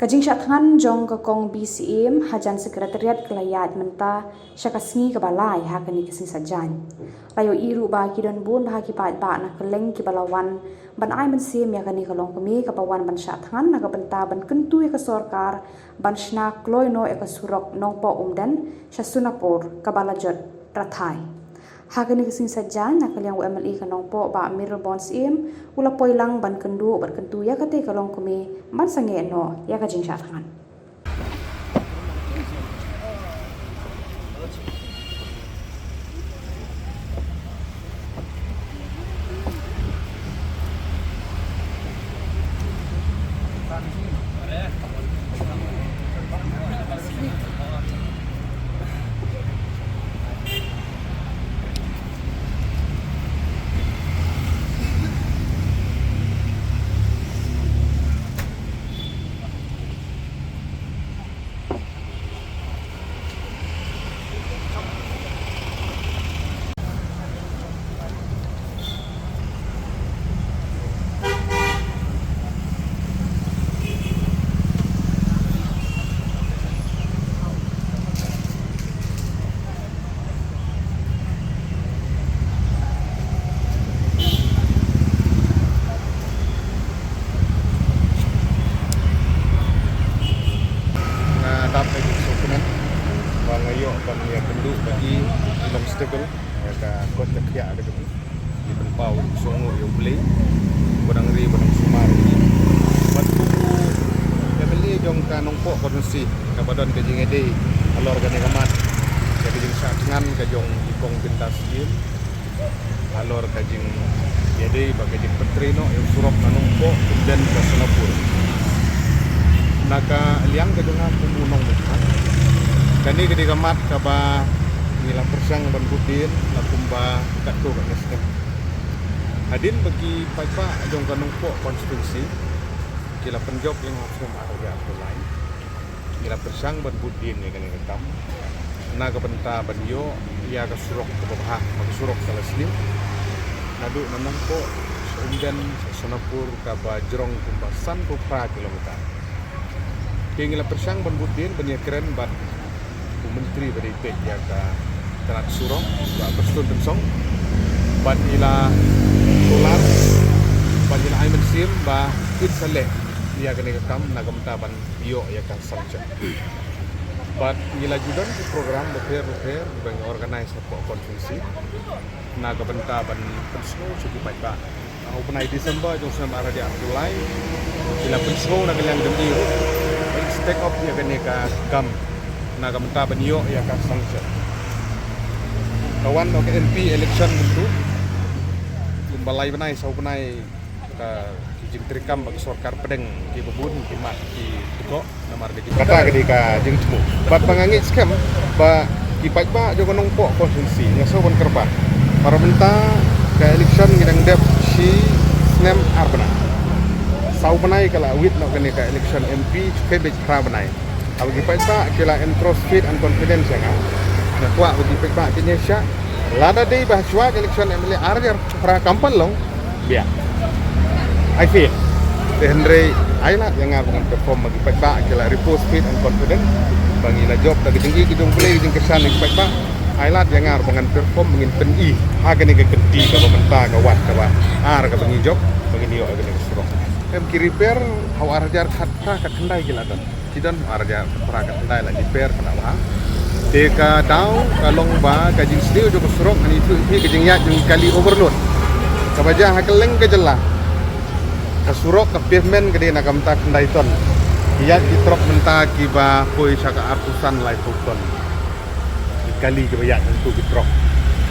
Kajing syathan jong kong BCM hajan sekretariat kelayat menta syakasngi kebalai hakani kesing sajan. Layo iru ba kidon bun ba kipat ba na keleng kibalawan ban ai mensim ya kani kalong kemi kapawan ban syathan na kabenta ban kentu ya kesorkar ban shna kloino ya kesurok nongpo umdan syasunapur kabalajot rathai. Hakani kesing sajan na kalyang UMLE kanong po ba Mirror Bonds im ula poilang ban kendu berkentu ya kate kalong kumi ban sange no ya kajing syathan. Penduduk bagi ilmu stabil mereka kota Kedah ada kami di Tempau Songo yang beli barang ri barang sumar batu ya beli jong ka nongpok konsi ka badan ke jing ede alor ka negamat ka jing sangan ka jong ikong pintas yin alor ka jing ede ba ka jing petrino yang surok na nongpok kemudian ka Senapur naka liang ka jong aku munong bekan kani ke digamat ka ba nila persang ban budin la kumba katko ka nasem hadin bagi paipa jong kanong po konstitusi kila penjok yang harus arya lain kila persang ban budin ya kani ketam na ka benta ban yo ya ka surok ka bah ka surok salaslim nadu nanong po undan Senapur ka ba jerong kumba san pra kilometer kila persang ban budin ban ya keren ban Menteri PDIP yang terat surong berstun tensong ban ila solar ban ila ai mensim ba it sale dia kena kam nagamta ban bio ya kan sanction ban ila judan di program repair bang organize po konferensi nagamta ban pensno cukup baik ba openai Desember jong sama ara dia mulai ila pensno nagalang demi stake up ya kena ka kam nagamta banyo ya ka sanction kawan ok MP election itu kumbalai benai sau benai ka jing trikam bagi sorkar pedeng ki bebun ki mat ki teko namar de kata ke ka jing temu bat pangangit scam ba ki pajba jo konong po konsensi nya so kon kerba para benta ka election ngidang dep si snem arbana sau benai kala wit no kene ka election MP kebej pra benai bagi pajba kila introspect and confidence ya kan na kuat bagi pajba kenya sya lada dei bahwa election MLA arjar pra kampal long biar I feel Henry Ailat yang ngapungan perform bagi pajba kila repost fit and confidence bagi la job tadi tinggi kidung boleh jing kesan bagi pajba Ailat yang ngapungan perform mengin peni haga ni ke genti ka pemerintah ka wat ka ar ka bagi job bagi dio ka ni suruh ki repair haw arjar khat kendai kila dan Sidon arja perakat ndai la diper kana ba deka daw kalong ba kajing sliu jo kesurok ani itu kajing ya jeng kali overload kabaja hakeleng kejela kesurok ke pavement gede na kamta kendai ton iya ditrok menta kiba poi saka atusan lai ton kali kebaya tentu ditrok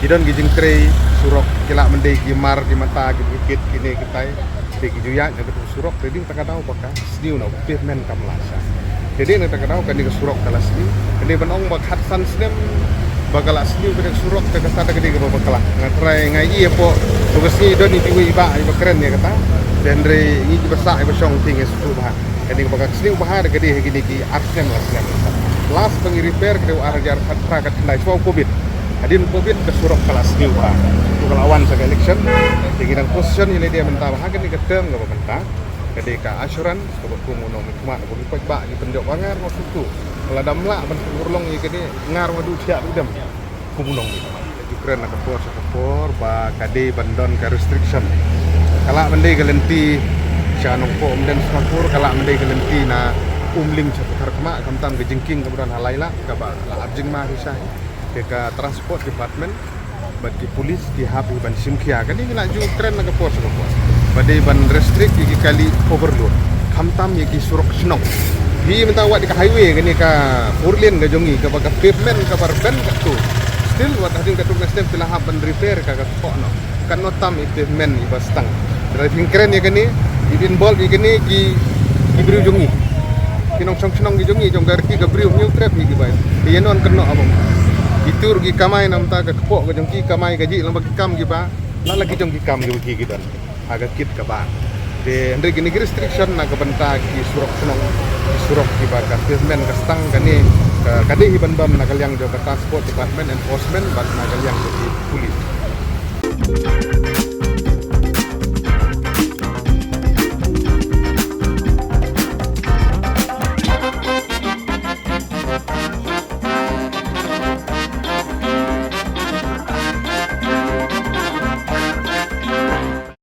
sidon gijing trei surok kila mendei gimar di mata gikit kini kitai de gijuya na surok jadi tak tahu apakah sliu na pavement kamlasa jadi nak tahu kan di surok kalas ni, ini benong bakat san snem, bakalah seni pada surok ke kata gede ke bakalah, ngatrai ngai iya po, tugas ni doni tiwi iba keren ya kata, dan dari ini besar iba song tinggi suku bah, jadi bakal seni bahar gede gini ki arsem lah snem, last pengi repair gede arjar katra kendai so covid, hadin covid ke surok kalas ni bah, tu kalau awan sebagai election, tinggi dan position ini dia mentah bah gini ketem nggak mentah. Kadi ka assurance ko kumunong kuma ko lipat ba di penjok bangar waktu tu. Kalau damla ban urlong ye kini ngar madu sia udam kumunong ni. Ukraine nak kapor ba kadi bandon ka restriction. Kala mendai galenti syanong po umden smakur kala mendai galenti na umling seputar kema kamtam ke jengking kemudian halaila ka ba la arjing ma hisai ke ka transport department bagi polis di habi ban simkia kani ngila ju Ukraine nak kapor smakur. Badai ban restrict iki kali overload. Kamtam iki surok senong. Hi minta wat di highway kani ka Purlin ga jongi ka baga pavement ka barben ka tu. Still wat hading ka tu nastem pila ban repair ka pokno. Kan notam i pavement i bastang. Driving keren ya kani ibin bol i kani ki briu jongi. Kinong senong gi jongi jong garki ka briu new trap gi bai. Yenon keno abong. Itur gi kamai nam ta ka pok ga jongki kamai gaji lam bagi kam gi ba. La lagi jongki kam gi bagi gidan. Agak kit ka ba de andre gini restriction na ka banta ki surok senong surok ki ba ka pavement ka stang kani kade hiban ban na kalyang jo ka transport department enforcement bat na kalyang ki police.